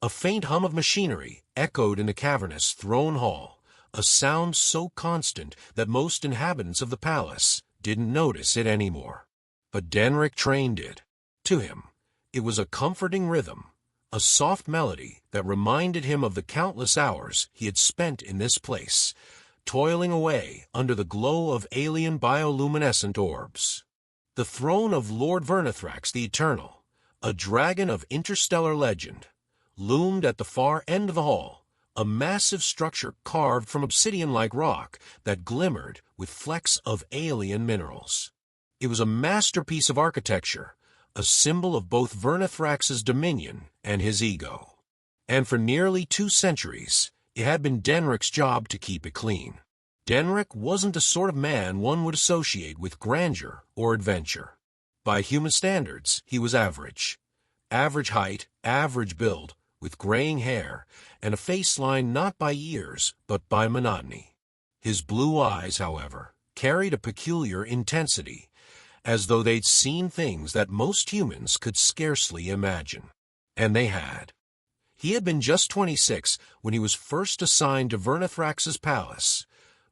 A faint hum of machinery echoed in the cavernous throne hall, a sound so constant that most inhabitants of the palace didn't notice it anymore. But Denrick trained it. To him, it was a comforting rhythm, a soft melody that reminded him of the countless hours he had spent in this place, toiling away under the glow of alien bioluminescent orbs. The throne of Lord Vyrnithrax the Eternal, a dragon of interstellar legend, loomed at the far end of the hall, a massive structure carved from obsidian-like rock that glimmered with flecks of alien minerals. It was a masterpiece of architecture, a symbol of both Vyrnithrax's dominion and his ego. And for nearly 2 centuries, it had been Denrick's job to keep it clean. Denrick wasn't the sort of man one would associate with grandeur or adventure. By human standards, he was average. Average height, average build, with graying hair, and a face lined not by years, but by monotony. His blue eyes, however, carried a peculiar intensity, as though they'd seen things that most humans could scarcely imagine. And they had. He had been just 26 when he was first assigned to Vyrnithrax's palace,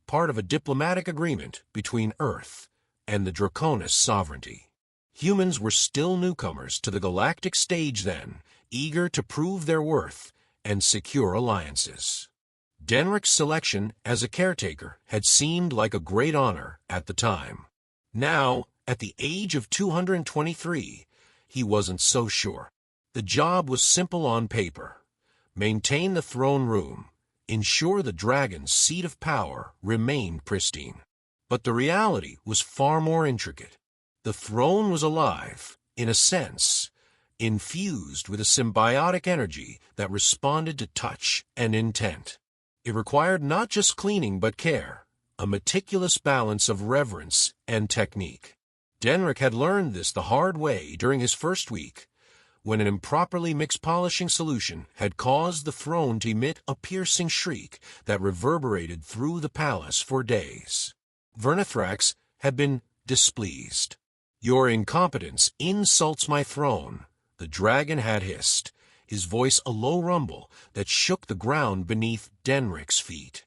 part of a diplomatic agreement between Earth and the Draconis sovereignty. Humans were still newcomers to the galactic stage then, eager to prove their worth and secure alliances. Denrick's selection as a caretaker had seemed like a great honor at the time. Now, at the age of 223, he wasn't so sure. The job was simple on paper. Maintain the throne room, ensure the dragon's seat of power remained pristine. But the reality was far more intricate. The throne was alive, in a sense, infused with a symbiotic energy that responded to touch and intent. It required not just cleaning but care, a meticulous balance of reverence and technique. Denrick had learned this the hard way during his first week, when an improperly mixed polishing solution had caused the throne to emit a piercing shriek that reverberated through the palace for days. Vyrnithrax had been displeased. "Your incompetence insults my throne," the dragon had hissed, his voice a low rumble that shook the ground beneath Denrick's feet.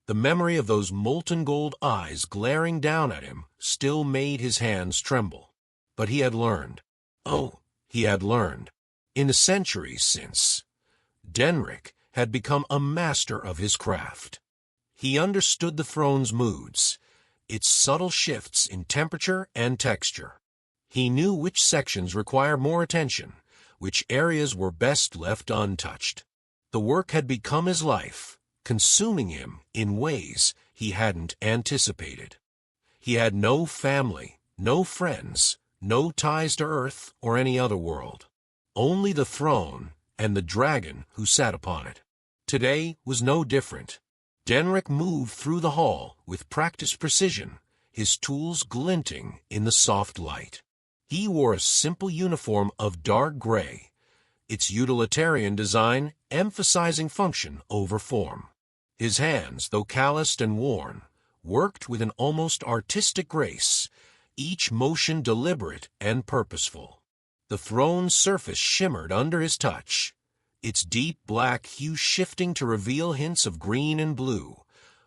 The memory of those molten gold eyes glaring down at him still made his hands tremble. But he had learned. Oh, he had learned. In the centuries since, Denrick had become a master of his craft. He understood the throne's moods, its subtle shifts in temperature and texture. He knew which sections required more attention, which areas were best left untouched. The work had become his life, consuming him in ways he hadn't anticipated. He had no family, no friends, no ties to Earth or any other world. Only the throne and the dragon who sat upon it. Today was no different. Denrick moved through the hall with practiced precision, his tools glinting in the soft light. He wore a simple uniform of dark gray, its utilitarian design emphasizing function over form. His hands, though calloused and worn, worked with an almost artistic grace, each motion deliberate and purposeful. The throne's surface shimmered under his touch, its deep black hue shifting to reveal hints of green and blue,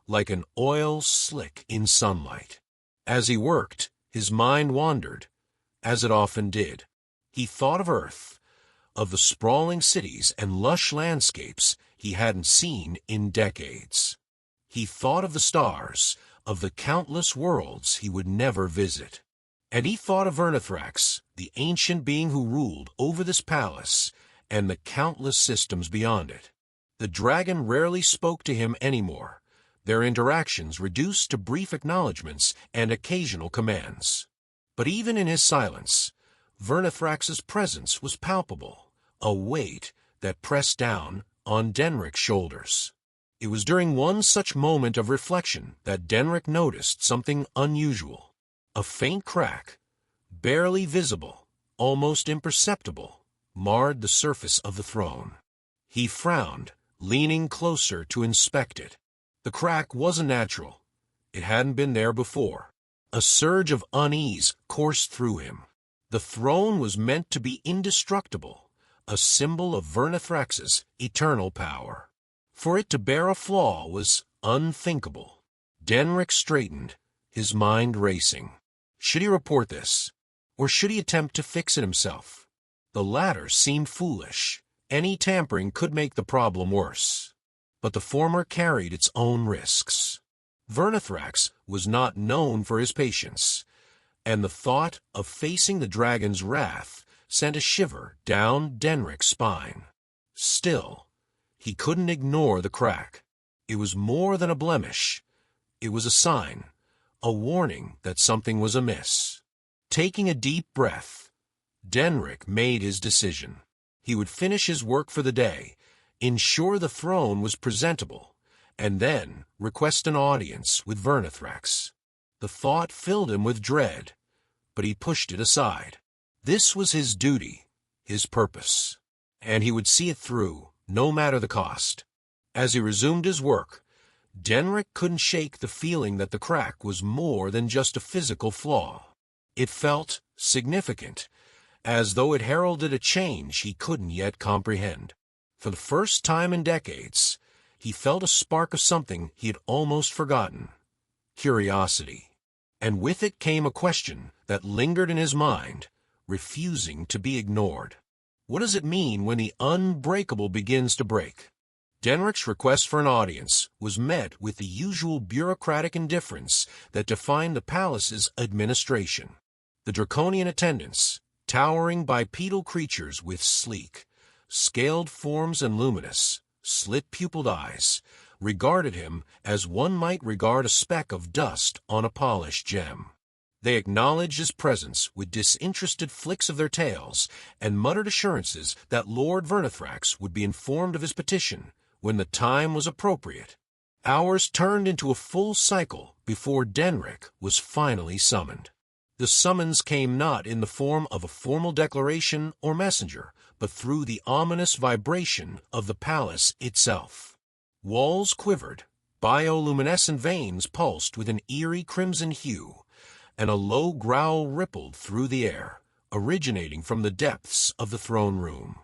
like an oil slick in sunlight. As he worked, his mind wandered, as it often did. He thought of Earth, of the sprawling cities and lush landscapes he hadn't seen in decades. He thought of the stars, of the countless worlds he would never visit. And he thought of Vyrnithrax, the ancient being who ruled over this palace and the countless systems beyond it. The dragon rarely spoke to him anymore, their interactions reduced to brief acknowledgments and occasional commands. But even in his silence, Vyrnithrax's presence was palpable, a weight that pressed down on Denrick's shoulders. It was during one such moment of reflection that Denrick noticed something unusual. A faint crack, barely visible, almost imperceptible, marred the surface of the throne. He frowned, leaning closer to inspect it. The crack wasn't natural. It hadn't been there before. A surge of unease coursed through him. The throne was meant to be indestructible, a symbol of Vyrnithrax's eternal power. For it to bear a flaw was unthinkable. Denrick straightened, his mind racing. Should he report this, or should he attempt to fix it himself? The latter seemed foolish. Any tampering could make the problem worse. But the former carried its own risks. Vyrnithrax was not known for his patience, and the thought of facing the dragon's wrath sent a shiver down Denrick's spine. Still, he couldn't ignore the crack. It was more than a blemish. It was a sign, a warning that something was amiss. Taking a deep breath, Denrick made his decision. He would finish his work for the day, ensure the throne was presentable, and then request an audience with Vyrnithrax. The thought filled him with dread, but he pushed it aside. This was his duty, his purpose, and he would see it through, no matter the cost. As he resumed his work, Denrick couldn't shake the feeling that the crack was more than just a physical flaw. It felt significant, as though it heralded a change he couldn't yet comprehend. For the first time in decades, he felt a spark of something he had almost forgotten: curiosity. And with it came a question that lingered in his mind, refusing to be ignored. What does it mean when the unbreakable begins to break? Denrick's request for an audience was met with the usual bureaucratic indifference that defined the palace's administration. The draconian attendants, towering bipedal creatures with sleek, scaled forms and luminous, slit-pupiled eyes, regarded him as one might regard a speck of dust on a polished gem. They acknowledged his presence with disinterested flicks of their tails and muttered assurances that Lord Vyrnithrax would be informed of his petition when the time was appropriate. Hours turned into a full cycle before Denrick was finally summoned. The summons came not in the form of a formal declaration or messenger, but through the ominous vibration of the palace itself. Walls quivered, bioluminescent veins pulsed with an eerie crimson hue, and a low growl rippled through the air, originating from the depths of the throne room.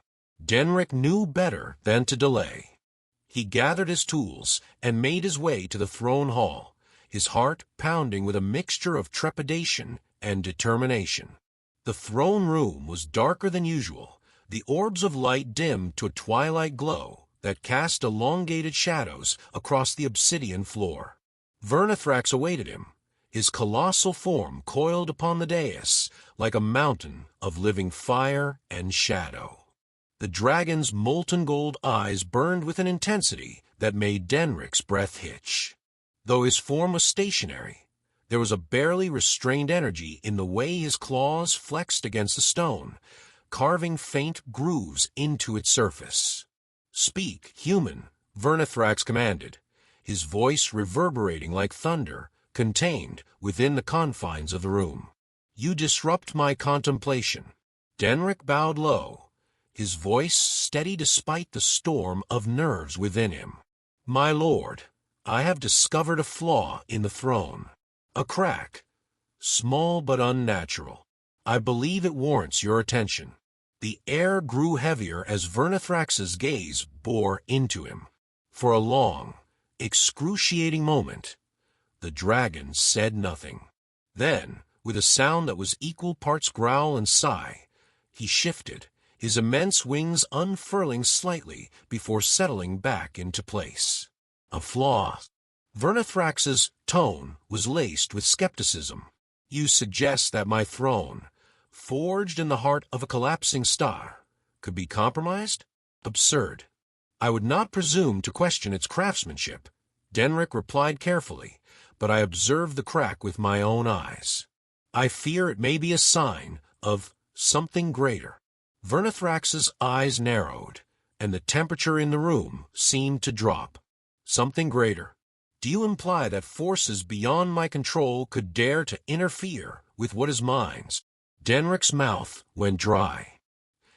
Denrick knew better than to delay. He gathered his tools and made his way to the throne hall, his heart pounding with a mixture of trepidation and determination. The throne room was darker than usual, the orbs of light dimmed to a twilight glow that cast elongated shadows across the obsidian floor. Vyrnithrax awaited him, his colossal form coiled upon the dais like a mountain of living fire and shadow. The dragon's molten gold eyes burned with an intensity that made Denrick's breath hitch. Though his form was stationary, there was a barely restrained energy in the way his claws flexed against the stone, carving faint grooves into its surface. "Speak, human," Vyrnithrax commanded, his voice reverberating like thunder, contained within the confines of the room. "You disrupt my contemplation." Denrick bowed low, his voice steady despite the storm of nerves within him. "My lord, I have discovered a flaw in the throne. A crack, small but unnatural. I believe it warrants your attention." The air grew heavier as Vyrnithrax's gaze bore into him. For a long, excruciating moment, the dragon said nothing. Then, with a sound that was equal parts growl and sigh, he shifted, his immense wings unfurling slightly before settling back into place. "A flaw." Vyrnithrax's tone was laced with skepticism. "You suggest that my throne, forged in the heart of a collapsing star, could be compromised? Absurd. I would not presume to question its craftsmanship," Denrick replied carefully, "but I observed the crack with my own eyes. I fear it may be a sign of something greater." Vyrnithrax's eyes narrowed, and the temperature in the room seemed to drop. "Something greater? Do you imply that forces beyond my control could dare to interfere with what is mine?" Denrick's mouth went dry.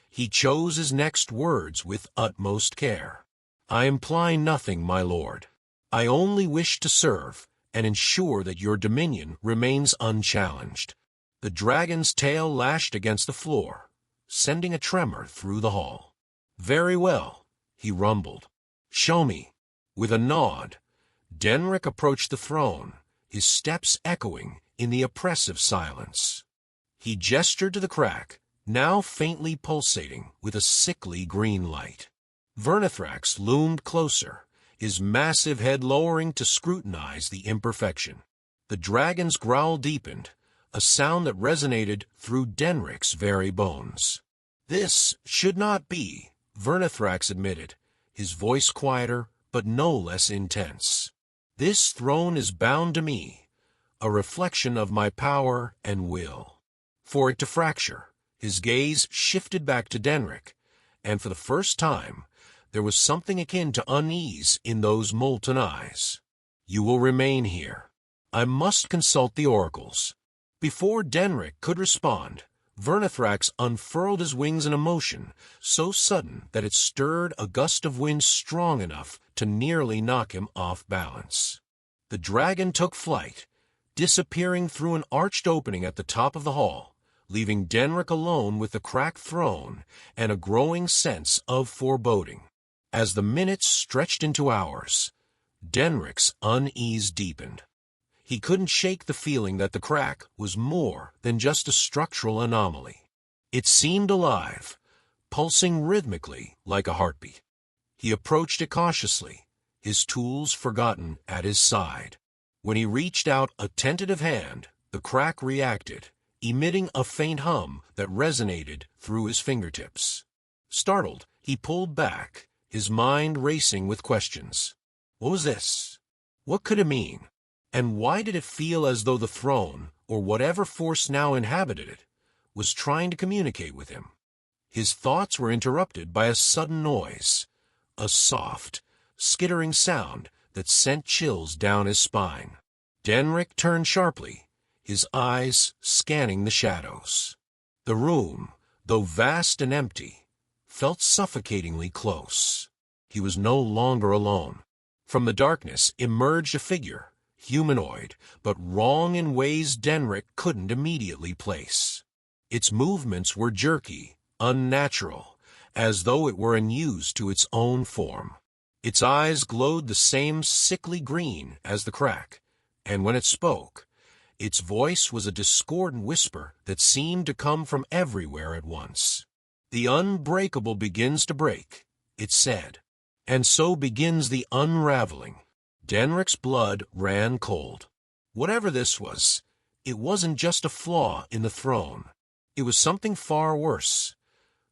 He chose his next words with utmost care. "I imply nothing, my lord. I only wish to serve and ensure that your dominion remains unchallenged." The dragon's tail lashed against the floor, sending a tremor through the hall. "Very well," he rumbled. "Show me." With a nod, Denrick approached the throne, his steps echoing in the oppressive silence. He gestured to the crack, now faintly pulsating with a sickly green light. Vyrnithrax loomed closer, his massive head lowering to scrutinize the imperfection. The dragon's growl deepened, a sound that resonated through Denrick's very bones. "This should not be," Vyrnithrax admitted, his voice quieter but no less intense. "This throne is bound to me, a reflection of my power and will." For it to fracture, his gaze shifted back to Denrick, and for the first time, there was something akin to unease in those molten eyes. "You will remain here. I must consult the oracles." Before Denrick could respond, Vyrnithrax unfurled his wings in a motion so sudden that it stirred a gust of wind strong enough to nearly knock him off balance. The dragon took flight, disappearing through an arched opening at the top of the hall, leaving Denrick alone with the cracked throne and a growing sense of foreboding. As the minutes stretched into hours, Denrick's unease deepened. He couldn't shake the feeling that the crack was more than just a structural anomaly. It seemed alive, pulsing rhythmically like a heartbeat. He approached it cautiously, his tools forgotten at his side. When he reached out a tentative hand, the crack reacted, emitting a faint hum that resonated through his fingertips. Startled, he pulled back, his mind racing with questions. What was this? What could it mean? And why did it feel as though the throne, or whatever force now inhabited it, was trying to communicate with him? His thoughts were interrupted by a sudden noise, a soft, skittering sound that sent chills down his spine. Denrick turned sharply, his eyes scanning the shadows. The room, though vast and empty, felt suffocatingly close. He was no longer alone. From the darkness emerged a figure, humanoid, but wrong in ways Denrick couldn't immediately place. Its movements were jerky, unnatural, as though it were unused to its own form. Its eyes glowed the same sickly green as the crack, and when it spoke, its voice was a discordant whisper that seemed to come from everywhere at once. "The unbreakable begins to break," it said, "and so begins the unraveling." Denrick's blood ran cold. Whatever this was, it wasn't just a flaw in the throne. It was something far worse,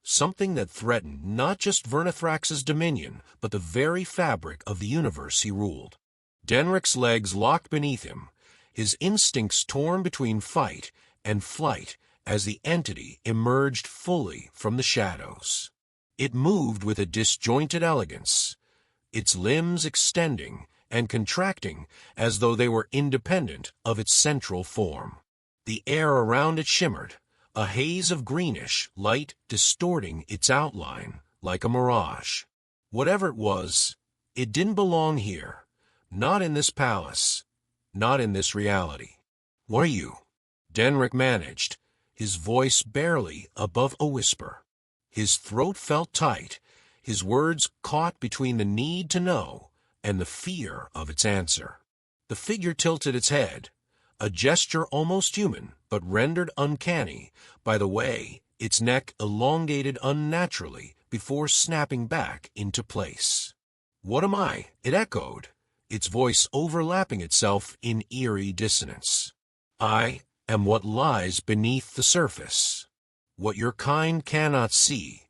something that threatened not just Vyrnithrax's dominion, but the very fabric of the universe he ruled. Denrick's legs locked beneath him, his instincts torn between fight and flight as the entity emerged fully from the shadows. It moved with a disjointed elegance, its limbs extending and contracting as though they were independent of its central form. The air around it shimmered, a haze of greenish light distorting its outline like a mirage. Whatever it was, it didn't belong here, not in this palace, not in this reality. "What are you?" Denrick managed, his voice barely above a whisper. His throat felt tight, his words caught between the need to know and the fear of its answer. The figure tilted its head, a gesture almost human, but rendered uncanny by the way its neck elongated unnaturally before snapping back into place. "What am I?" it echoed, its voice overlapping itself in eerie dissonance. "I am what lies beneath the surface, what your kind cannot see,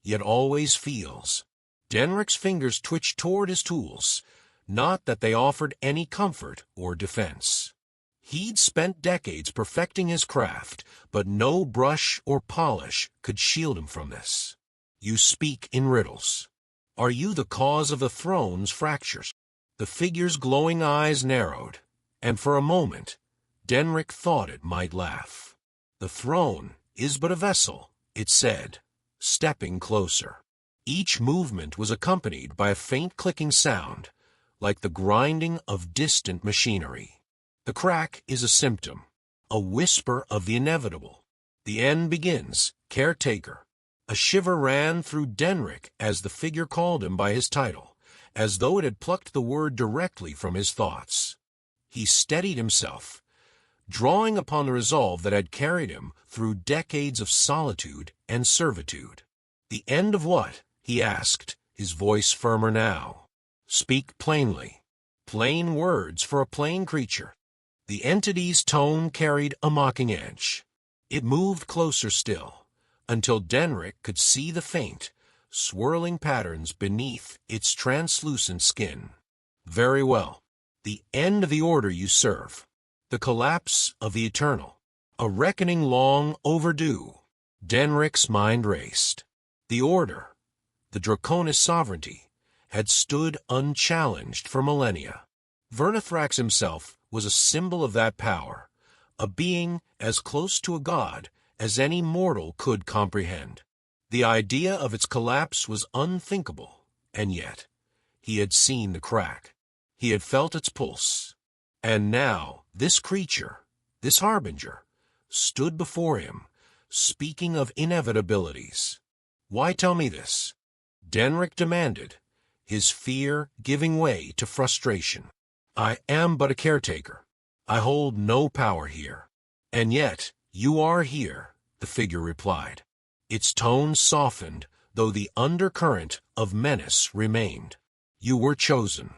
yet always feels." Denrick's fingers twitched toward his tools, not that they offered any comfort or defense. He'd spent decades perfecting his craft, but no brush or polish could shield him from this. "You speak in riddles. Are you the cause of the throne's fractures?" The figure's glowing eyes narrowed, and for a moment, Denrick thought it might laugh. "The throne is but a vessel," it said, stepping closer. Each movement was accompanied by a faint clicking sound, like the grinding of distant machinery. The crack is a symptom, a whisper of the inevitable. The end begins, caretaker. A shiver ran through Denrick as the figure called him by his title, as though it had plucked the word directly from his thoughts. He steadied himself, drawing upon the resolve that had carried him through decades of solitude and servitude. "The end of what?" he asked, his voice firmer now. "Speak plainly." Plain words for a plain creature. The entity's tone carried a mocking edge. It moved closer still, until Denrick could see the faint, swirling patterns beneath its translucent skin. "Very well. The end of the order you serve. The collapse of the eternal. A reckoning long overdue." Denrick's mind raced. The order, the Draconis sovereignty, had stood unchallenged for millennia. Vyrnithrax himself was a symbol of that power, a being as close to a god as any mortal could comprehend. The idea of its collapse was unthinkable, and yet he had seen the crack. He had felt its pulse. And now this creature, this harbinger, stood before him, speaking of inevitabilities. "Why tell me this?" Denrick demanded, his fear giving way to frustration. "I am but a caretaker. I hold no power here." "And yet you are here," the figure replied. Its tone softened, though the undercurrent of menace remained. "You were chosen,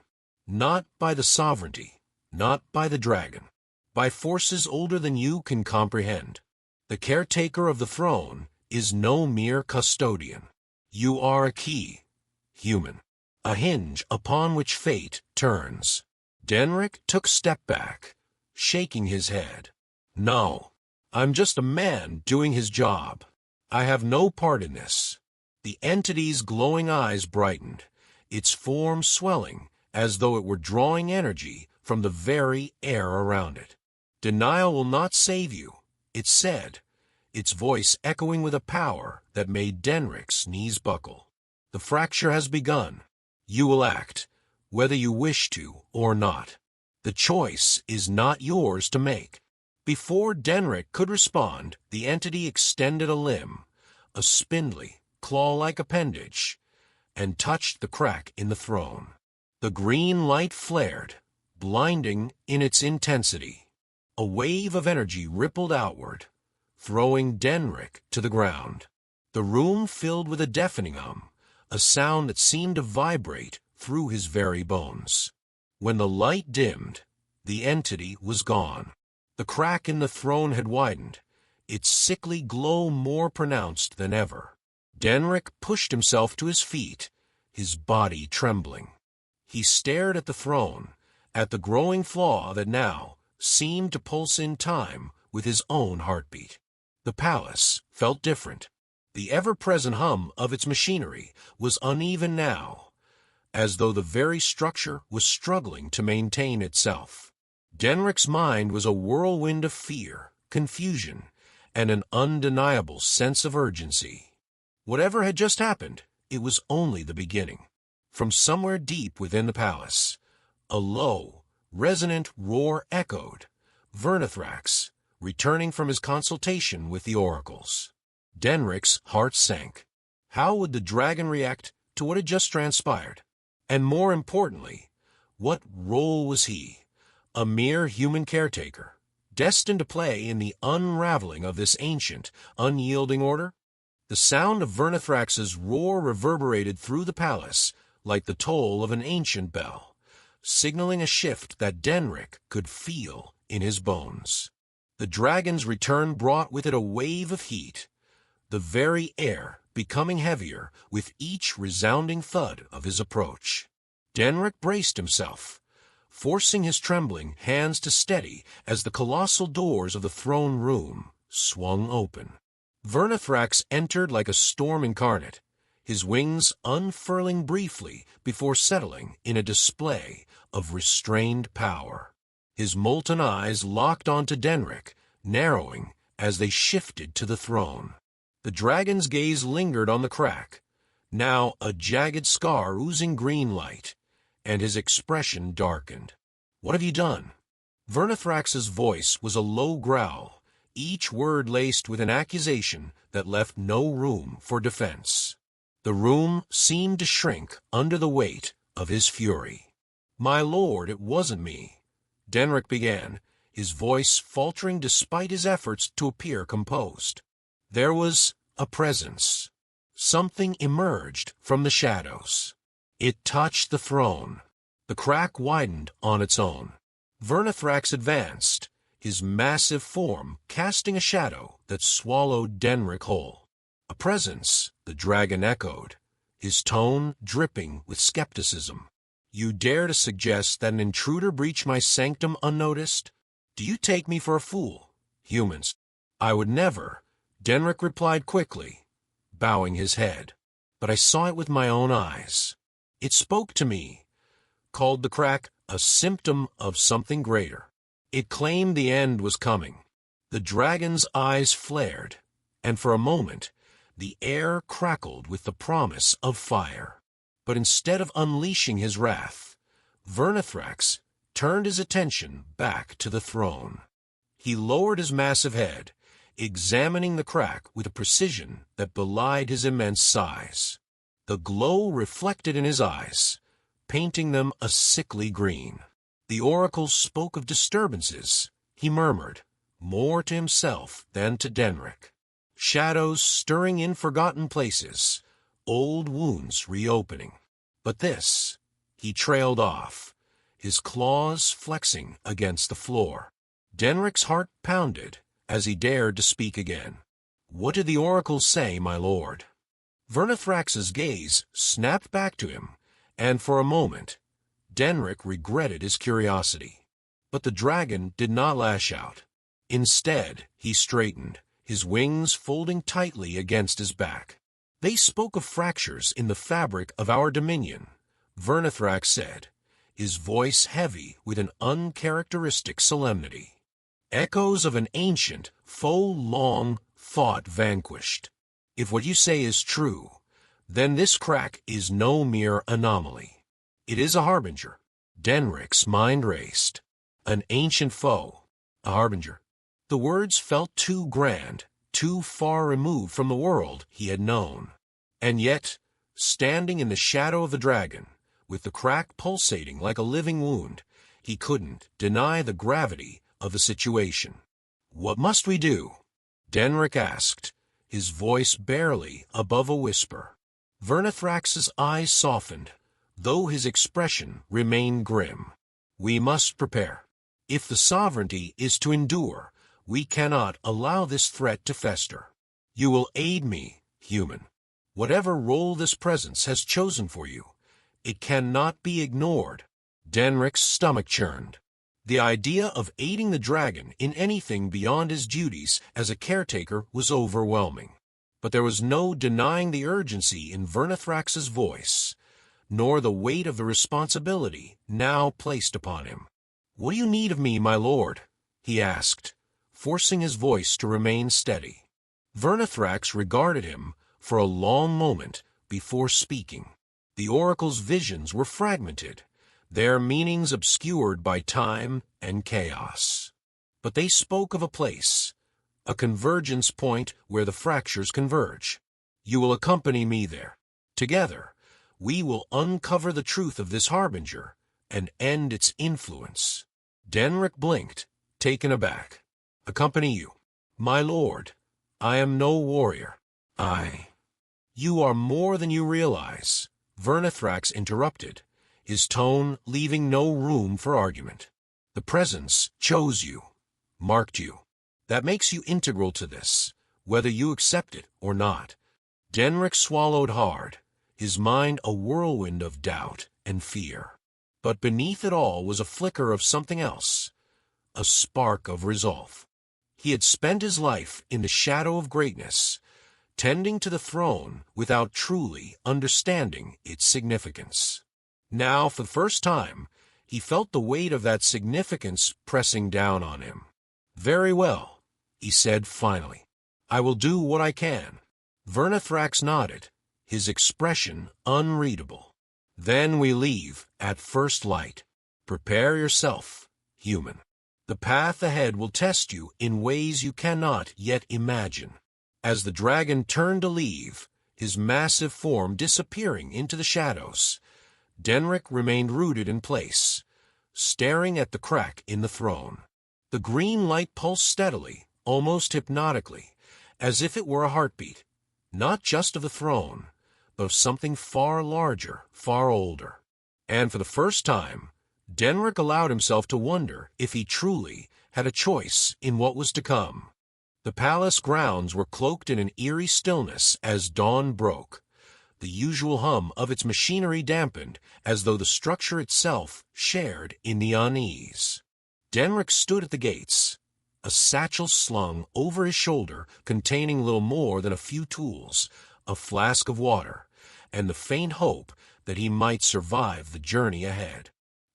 not by the sovereignty, not by the dragon, by forces older than you can comprehend. The caretaker of the throne is no mere custodian. You are a key, human, a hinge upon which fate turns." Denrick took a step back, shaking his head. "No, I'm just a man doing his job. I have no part in this." The entity's glowing eyes brightened, its form swelling as though it were drawing energy from the very air around it. "Denial will not save you," it said, its voice echoing with a power that made Denrick's knees buckle. "The fracture has begun. You will act, whether you wish to or not. The choice is not yours to make." Before Denrick could respond, the entity extended a limb, a spindly, claw-like appendage, and touched the crack in the throne. The green light flared, blinding in its intensity. A wave of energy rippled outward, throwing Denrick to the ground. The room filled with a deafening hum, a sound that seemed to vibrate through his very bones. When the light dimmed, the entity was gone. The crack in the throne had widened, its sickly glow more pronounced than ever. Denrick pushed himself to his feet, his body trembling. He stared at the throne, at the growing flaw that now seemed to pulse in time with his own heartbeat. The palace felt different. The ever-present hum of its machinery was uneven now, as though the very structure was struggling to maintain itself. Denrick's mind was a whirlwind of fear, confusion, and an undeniable sense of urgency. Whatever had just happened, it was only the beginning. From somewhere deep within the palace, a low, resonant roar echoed, Vyrnithrax, returning from his consultation with the oracles. Denrick's heart sank. How would the dragon react to what had just transpired? And more importantly, what role was he, a mere human caretaker, destined to play in the unraveling of this ancient, unyielding order? The sound of Vyrnithrax's roar reverberated through the palace like the toll of an ancient bell, signaling a shift that Denrick could feel in his bones. The dragon's return brought with it a wave of heat, the very air becoming heavier with each resounding thud of his approach. Denrick braced himself, forcing his trembling hands to steady as the colossal doors of the throne room swung open. Vyrnithrax entered like a storm incarnate, his wings unfurling briefly before settling in a display of restrained power. His molten eyes locked onto Denrick, narrowing as they shifted to the throne. The dragon's gaze lingered on the crack, now a jagged scar oozing green light, and his expression darkened. "What have you done?" Vyrnithrax's voice was a low growl, each word laced with an accusation that left no room for defense. The room seemed to shrink under the weight of his fury. "My lord, it wasn't me," Denrick began, his voice faltering despite his efforts to appear composed. "There was a presence. Something emerged from the shadows. It touched the throne. The crack widened on its own. Vyrnithrax advanced, his massive form casting a shadow that swallowed Denrick whole. A presence, the dragon echoed, his tone dripping with skepticism. "You dare to suggest that an intruder breached my sanctum unnoticed? Do you take me for a fool? Humans." "I would never," Denrick replied quickly, bowing his head. "But I saw it with my own eyes. It spoke to me, called the crack a symptom of something greater. It claimed the end was coming." The dragon's eyes flared, and for a moment the air crackled with the promise of fire. But instead of unleashing his wrath, Vyrnithrax turned his attention back to the throne. He lowered his massive head, examining the crack with a precision that belied his immense size. The glow reflected in his eyes, painting them a sickly green. The oracle spoke of disturbances, he murmured, more to himself than to Denrick. Shadows stirring in forgotten places, old wounds reopening. But this, he trailed off, his claws flexing against the floor. Denrick's heart pounded as he dared to speak again. "What did the oracle say, my lord?" Vyrnithrax's gaze snapped back to him, and for a moment, Denrick regretted his curiosity. But the dragon did not lash out. Instead, he straightened, his wings folding tightly against his back. "They spoke of fractures in the fabric of our dominion," Vyrnithrax said, his voice heavy with an uncharacteristic solemnity. "Echoes of an ancient foe long thought vanquished. If what you say is true, then this crack is no mere anomaly. It is a harbinger." Denrick's mind raced. An ancient foe, a harbinger. The words felt too grand, too far removed from the world he had known. And yet, standing in the shadow of the dragon, with the crack pulsating like a living wound, he couldn't deny the gravity of the situation. "What must we do?" Denrick asked, his voice barely above a whisper. Vyrnithrax's eyes softened, though his expression remained grim. "We must prepare. If the sovereignty is to endure, we cannot allow this threat to fester. You will aid me, human. Whatever role this presence has chosen for you, it cannot be ignored." Denrick's stomach churned. The idea of aiding the dragon in anything beyond his duties as a caretaker was overwhelming. But there was no denying the urgency in Vyrnithrax's voice, nor the weight of the responsibility now placed upon him. "What do you need of me, my lord?" he asked, forcing his voice to remain steady. Vyrnithrax regarded him for a long moment before speaking. The oracle's visions were fragmented, their meanings obscured by time and chaos. But they spoke of a place, a convergence point where the fractures converge. "You will accompany me there. Together, we will uncover the truth of this harbinger and end its influence." Denrick blinked, taken aback. "Accompany you? My lord, I am no warrior. You are more than you realize," Vyrnithrax interrupted, his tone leaving no room for argument. "The presence chose you, marked you. That makes you integral to this, whether you accept it or not." Denrick swallowed hard, his mind a whirlwind of doubt and fear. But beneath it all was a flicker of something else, a spark of resolve. He had spent his life in the shadow of greatness, tending to the throne without truly understanding its significance. Now, for the first time, he felt the weight of that significance pressing down on him. "Very well," he said finally. "I will do what I can." Vyrnithrax nodded, his expression unreadable. "Then we leave at first light. Prepare yourself, human." The path ahead will test you in ways you cannot yet imagine. As the dragon turned to leave, his massive form disappearing into the shadows, Denrick remained rooted in place, staring at the crack in the throne. The green light pulsed steadily, almost hypnotically, as if it were a heartbeat, not just of the throne, but of something far larger, far older. And for the first time, Denrick allowed himself to wonder if he truly had a choice in what was to come. The palace grounds were cloaked in an eerie stillness as dawn broke, the usual hum of its machinery dampened as though the structure itself shared in the unease. Denrick stood at the gates, a satchel slung over his shoulder containing little more than a few tools, a flask of water, and the faint hope that he might survive the journey ahead.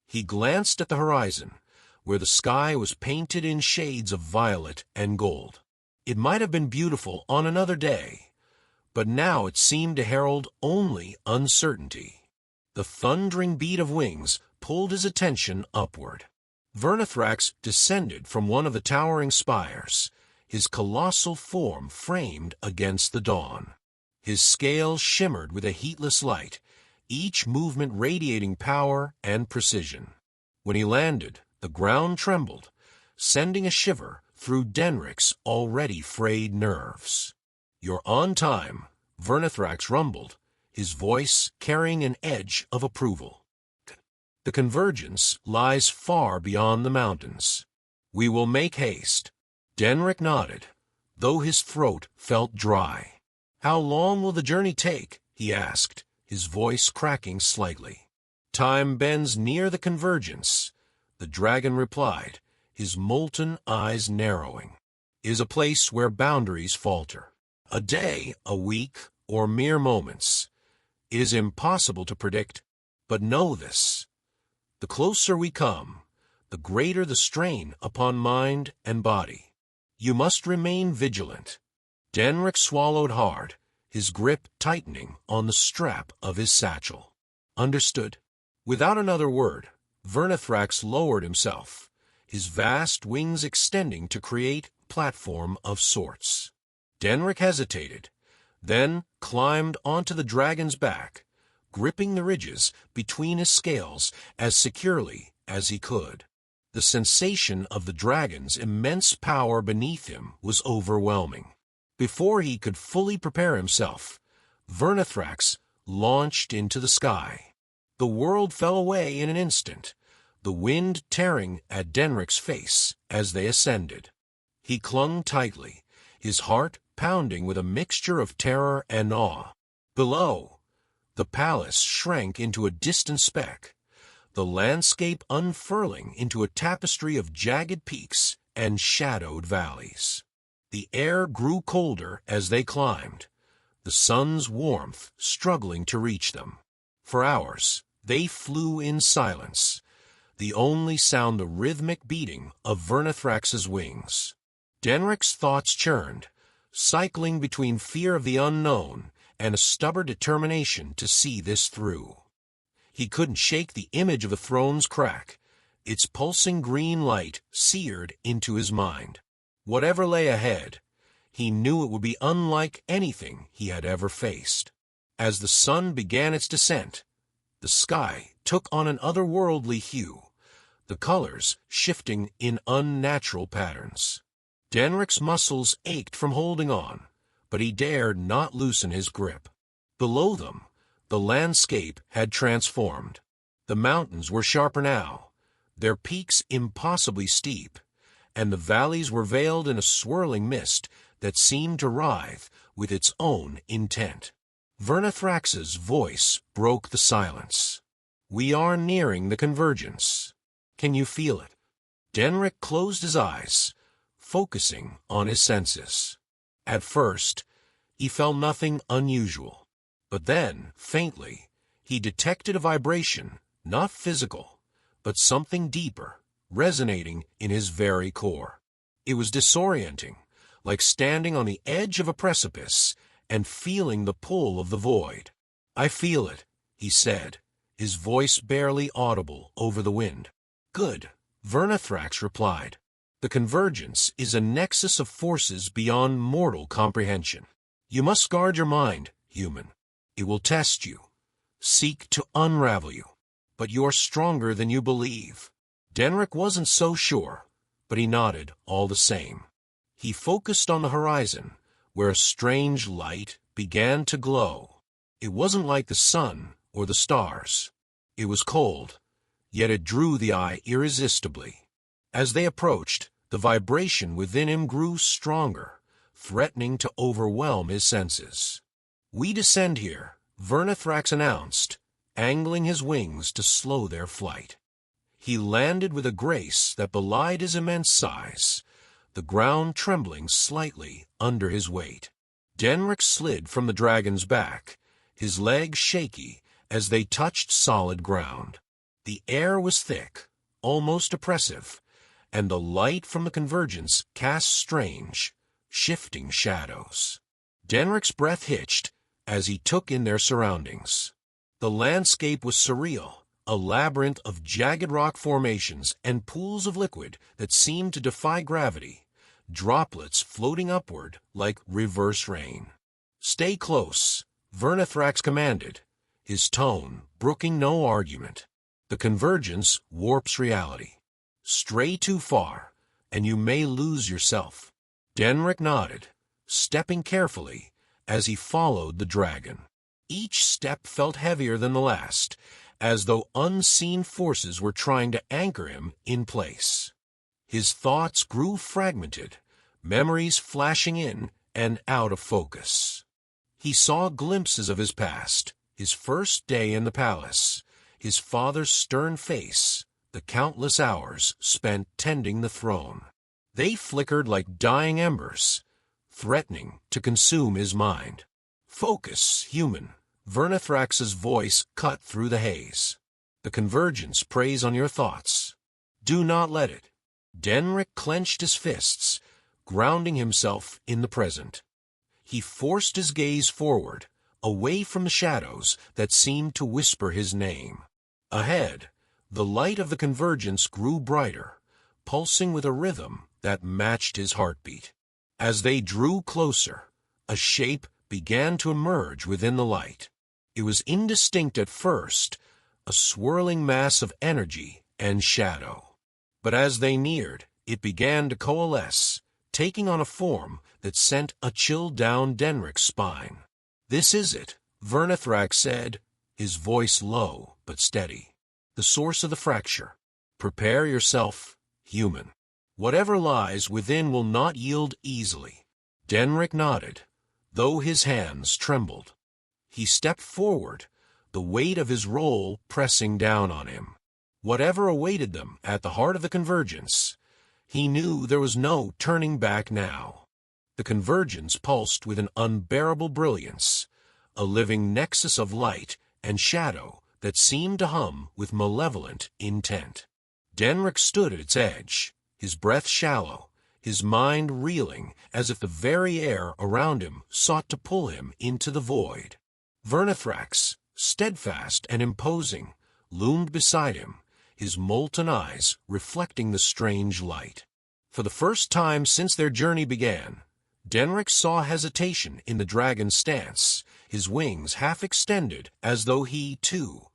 He glanced at the horizon, where the sky was painted in shades of violet and gold. It might have been beautiful on another day, but now it seemed to herald only uncertainty. The thundering beat of wings pulled his attention upward. Vyrnithrax descended from one of the towering spires, his colossal form framed against the dawn. His scales shimmered with a heatless light, each movement radiating power and precision. When he landed, the ground trembled, sending a shiver through Denrick's already frayed nerves. "You're on time," Vyrnithrax rumbled, his voice carrying an edge of approval. "The convergence lies far beyond the mountains. We will make haste." Denrick nodded, though his throat felt dry. "How long will the journey take?" he asked, his voice cracking slightly. "Time bends near the convergence," the dragon replied, his molten eyes narrowing. "Is a place where boundaries falter. A day, a week, or mere moments. It is impossible to predict, but know this. The closer we come, the greater the strain upon mind and body. You must remain vigilant." Denrick swallowed hard, his grip tightening on the strap of his satchel. "Understood." Without another word, Vyrnithrax lowered himself, his vast wings extending to create a platform of sorts. Denrick hesitated, then climbed onto the dragon's back, gripping the ridges between his scales as securely as he could. The sensation of the dragon's immense power beneath him was overwhelming. Before he could fully prepare himself, Vyrnithrax launched into the sky. The world fell away in an instant, the wind tearing at Denrick's face as they ascended. He clung tightly, his heart pounding with a mixture of terror and awe. Below, the palace shrank into a distant speck, the landscape unfurling into a tapestry of jagged peaks and shadowed valleys. The air grew colder as they climbed, the sun's warmth struggling to reach them. For hours, they flew in silence, the only sound the rhythmic beating of Vyrnithrax's wings. Denrick's thoughts churned, cycling between fear of the unknown and a stubborn determination to see this through. He couldn't shake the image of the throne's crack, its pulsing green light seared into his mind. Whatever lay ahead, he knew it would be unlike anything he had ever faced. As the sun began its descent, the sky took on an otherworldly hue, the colors shifting in unnatural patterns. Denrick's muscles ached from holding on, but he dared not loosen his grip. Below them, the landscape had transformed. The mountains were sharper now, their peaks impossibly steep, and the valleys were veiled in a swirling mist that seemed to writhe with its own intent. Vyrnithrax's voice broke the silence. "We are nearing the convergence. Can you feel it?" Denrick closed his eyes, focusing on his senses. At first, he felt nothing unusual, but then, faintly, he detected a vibration, not physical, but something deeper, resonating in his very core. It was disorienting, like standing on the edge of a precipice and feeling the pull of the void. "I feel it," he said, his voice barely audible over the wind. "Good," Vyrnithrax replied. The convergence is a nexus of forces beyond mortal comprehension. You must guard your mind, human. It will test you, seek to unravel you. But you're stronger than you believe. Denrick wasn't so sure, but he nodded all the same. He focused on the horizon, where a strange light began to glow. It wasn't like the sun or the stars. It was cold, yet it drew the eye irresistibly. As they approached, the vibration within him grew stronger, threatening to overwhelm his senses. We descend here, Vyrnithrax announced, angling his wings to slow their flight. He landed with a grace that belied his immense size, the ground trembling slightly under his weight. Denrick slid from the dragon's back, his legs shaky as they touched solid ground. The air was thick, almost oppressive, and the light from the convergence cast strange, shifting shadows. Denrick's breath hitched as he took in their surroundings. The landscape was surreal, a labyrinth of jagged rock formations and pools of liquid that seemed to defy gravity, droplets floating upward like reverse rain. "Stay close," Vyrnithrax commanded, his tone brooking no argument. The convergence warps reality. Stray too far, and you may lose yourself. Denrick nodded, stepping carefully as he followed the dragon. Each step felt heavier than the last, as though unseen forces were trying to anchor him in place. His thoughts grew fragmented, memories flashing in and out of focus. He saw glimpses of his past, his first day in the palace, his father's stern face, the countless hours spent tending the throne. They flickered like dying embers, threatening to consume his mind. "Focus, human," Vyrnithrax's voice cut through the haze. "The convergence preys on your thoughts. Do not let it." Denrick clenched his fists, grounding himself in the present. He forced his gaze forward, away from the shadows that seemed to whisper his name. Ahead, the light of the convergence grew brighter, pulsing with a rhythm that matched his heartbeat. As they drew closer, a shape began to emerge within the light. It was indistinct at first, a swirling mass of energy and shadow. But as they neared, it began to coalesce, taking on a form that sent a chill down Denrick's spine. "This is it," Vyrnithrax said, his voice low but steady. "The source of the fracture. Prepare yourself, human. Whatever lies within will not yield easily." Denrick nodded, though his hands trembled. He stepped forward, the weight of his role pressing down on him. Whatever awaited them at the heart of the convergence, he knew there was no turning back now. The convergence pulsed with an unbearable brilliance, a living nexus of light and shadow that seemed to hum with malevolent intent. Denrick stood at its edge, his breath shallow, his mind reeling as if the very air around him sought to pull him into the void. Vyrnithrax, steadfast and imposing, loomed beside him, his molten eyes reflecting the strange light. For the first time since their journey began, Denrick saw hesitation in the dragon's stance, his wings half extended as though he, too,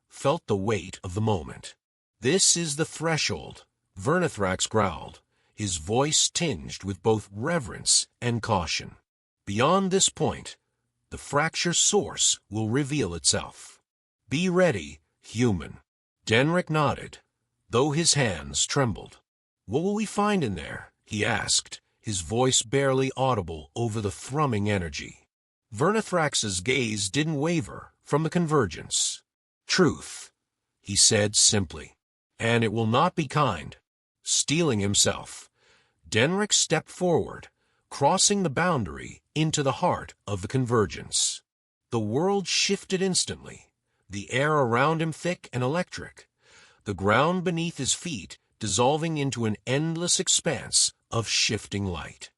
felt the weight of the moment. "This is the threshold," Vyrnithrax growled, his voice tinged with both reverence and caution. "Beyond this point, the fracture's source will reveal itself. Be ready, human." Denrick nodded, though his hands trembled. "What will we find in there?" he asked, his voice barely audible over the thrumming energy. Vyrnithrax's gaze didn't waver from the convergence. "Truth," he said simply, "and it will not be kind." Steeling himself, Denrick stepped forward, crossing the boundary into the heart of the convergence. The world shifted instantly, the air around him thick and electric, the ground beneath his feet dissolving into an endless expanse of shifting light.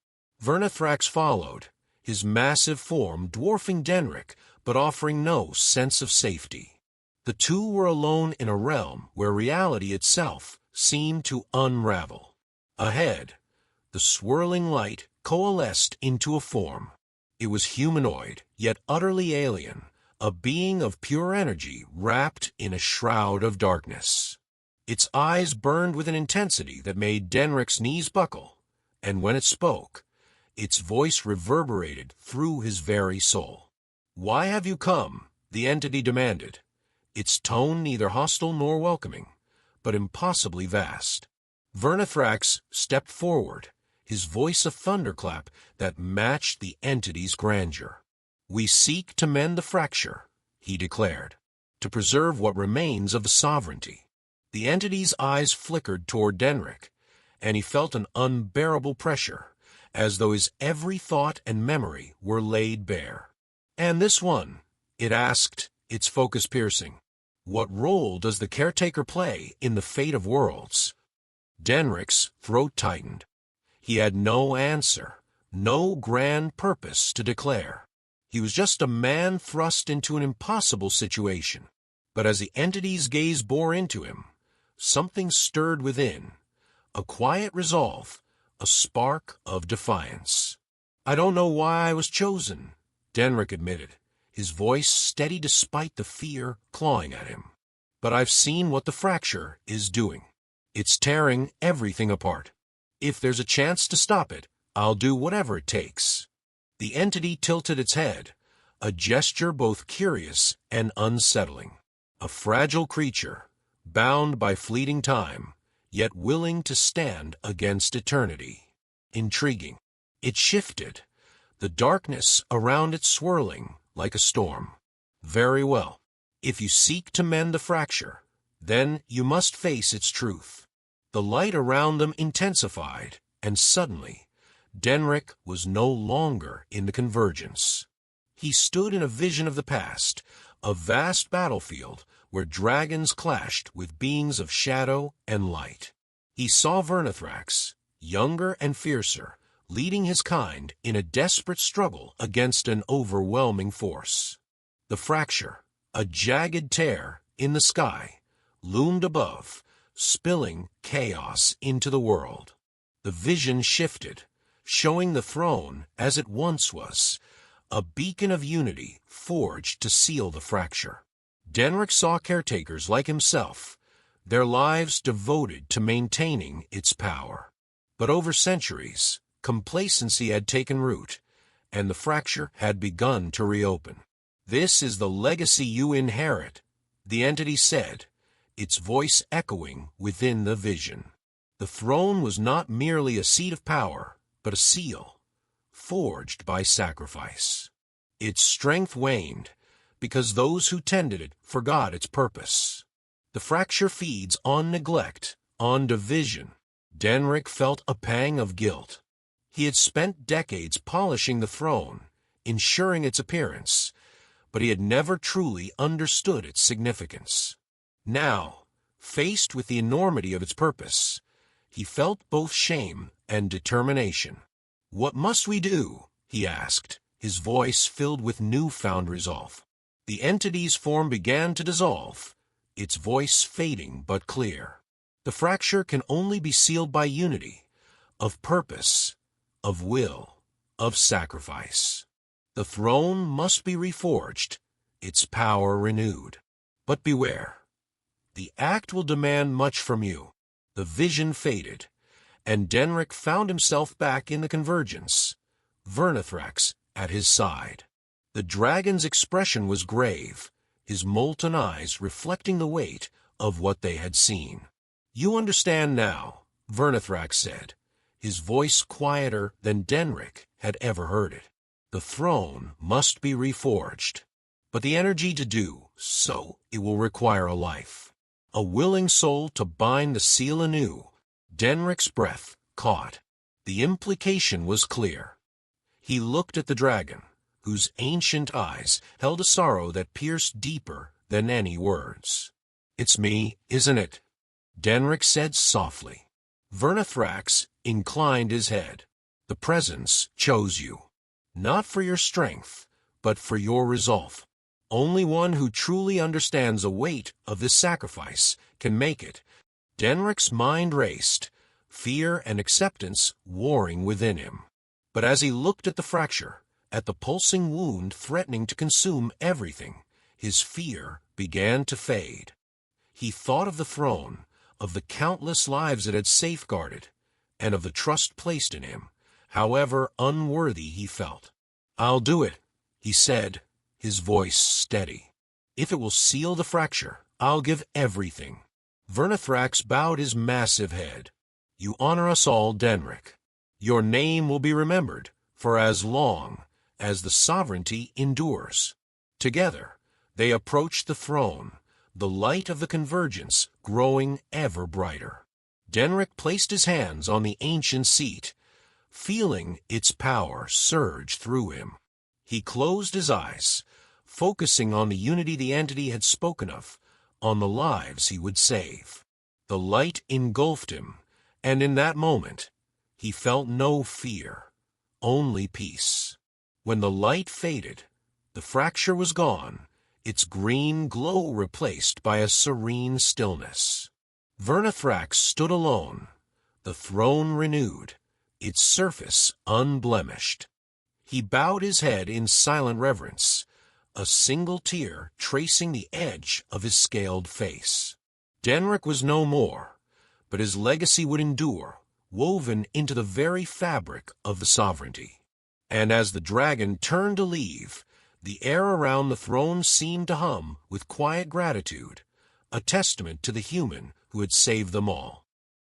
Vyrnithrax followed, his massive form dwarfing Denrick but offering no sense of safety. The two were alone in a realm where reality itself seemed to unravel. Ahead, the swirling light coalesced into a form. It was humanoid, yet utterly alien, a being of pure energy wrapped in a shroud of darkness. Its eyes burned with an intensity that made Denrick's knees buckle, and when it spoke, its voice reverberated through his very soul. "Why have you come?" the entity demanded, its tone neither hostile nor welcoming, but impossibly vast. Vyrnithrax stepped forward, his voice a thunderclap that matched the entity's grandeur. "We seek to mend the fracture," he declared, "to preserve what remains of the sovereignty." The entity's eyes flickered toward Denrick, and he felt an unbearable pressure, as though his every thought and memory were laid bare. "And this one?" it asked, its focus piercing. "What role does the caretaker play in the fate of worlds?" Denrick's throat tightened. He had no answer, no grand purpose to declare. He was just a man thrust into an impossible situation. But as the entity's gaze bore into him, something stirred within, a quiet resolve, a spark of defiance. "I don't know why I was chosen," Denrick admitted, his voice steady despite the fear clawing at him. "But I've seen what the fracture is doing. It's tearing everything apart. If there's a chance to stop it, I'll do whatever it takes." The entity tilted its head, a gesture both curious and unsettling. A fragile creature, bound by fleeting time, yet willing to stand against eternity. Intriguing. It shifted, the darkness around it swirling like a storm. "Very well. If you seek to mend the fracture, then you must face its truth." The light around them intensified, and suddenly, Denrick was no longer in the convergence. He stood in a vision of the past, a vast battlefield where dragons clashed with beings of shadow and light. He saw Vyrnithrax, younger and fiercer, leading his kind in a desperate struggle against an overwhelming force. The fracture, a jagged tear in the sky, loomed above, spilling chaos into the world. The vision shifted, showing the throne as it once was, a beacon of unity forged to seal the fracture. Denrick saw caretakers like himself, their lives devoted to maintaining its power. But over centuries, complacency had taken root, and the fracture had begun to reopen. "This is the legacy you inherit," the entity said, its voice echoing within the vision. The throne was not merely a seat of power, but a seal, forged by sacrifice. Its strength waned, because those who tended it forgot its purpose. The fracture feeds on neglect, on division. Denrick felt a pang of guilt. He had spent decades polishing the throne, ensuring its appearance, but he had never truly understood its significance. Now, faced with the enormity of its purpose, he felt both shame and determination. "What must we do?" he asked, his voice filled with newfound resolve. The entity's form began to dissolve, its voice fading but clear. "The fracture can only be sealed by unity, of purpose, of will, of sacrifice. The throne must be reforged, its power renewed. But beware. The act will demand much from you." The vision faded, and Denrick found himself back in the convergence, Vyrnithrax at his side. The dragon's expression was grave, his molten eyes reflecting the weight of what they had seen. "You understand now," Vyrnithrax said, his voice quieter than Denrick had ever heard it. "The throne must be reforged, but the energy to do so it will require a life. A willing soul to bind the seal anew." Denrick's breath caught. The implication was clear. He looked at the dragon, whose ancient eyes held a sorrow that pierced deeper than any words. "It's me, isn't it?" Denrick said softly. Vyrnithrax inclined his head. "The presence chose you, not for your strength, but for your resolve. Only one who truly understands the weight of this sacrifice can make it." Denrick's mind raced, fear and acceptance warring within him. But as he looked at the fracture, at the pulsing wound threatening to consume everything, his fear began to fade. He thought of the throne, of the countless lives it had safeguarded, and of the trust placed in him, however unworthy he felt. "I'll do it," he said, his voice steady. "If it will seal the fracture, I'll give everything." Vyrnithrax bowed his massive head. "You honor us all, Denrick. Your name will be remembered for as long as the sovereignty endures." Together, they approached the throne, the light of the convergence growing ever brighter. Denrick placed his hands on the ancient seat, feeling its power surge through him. He closed his eyes, focusing on the unity the entity had spoken of, on the lives he would save. The light engulfed him, and in that moment, he felt no fear, only peace. When the light faded, the fracture was gone, its green glow replaced by a serene stillness. Vyrnithrax stood alone, the throne renewed, its surface unblemished. He bowed his head in silent reverence, a single tear tracing the edge of his scaled face. Denrick was no more, but his legacy would endure, woven into the very fabric of the sovereignty. And as the dragon turned to leave, the air around the throne seemed to hum with quiet gratitude, a testament to the human who had saved them all.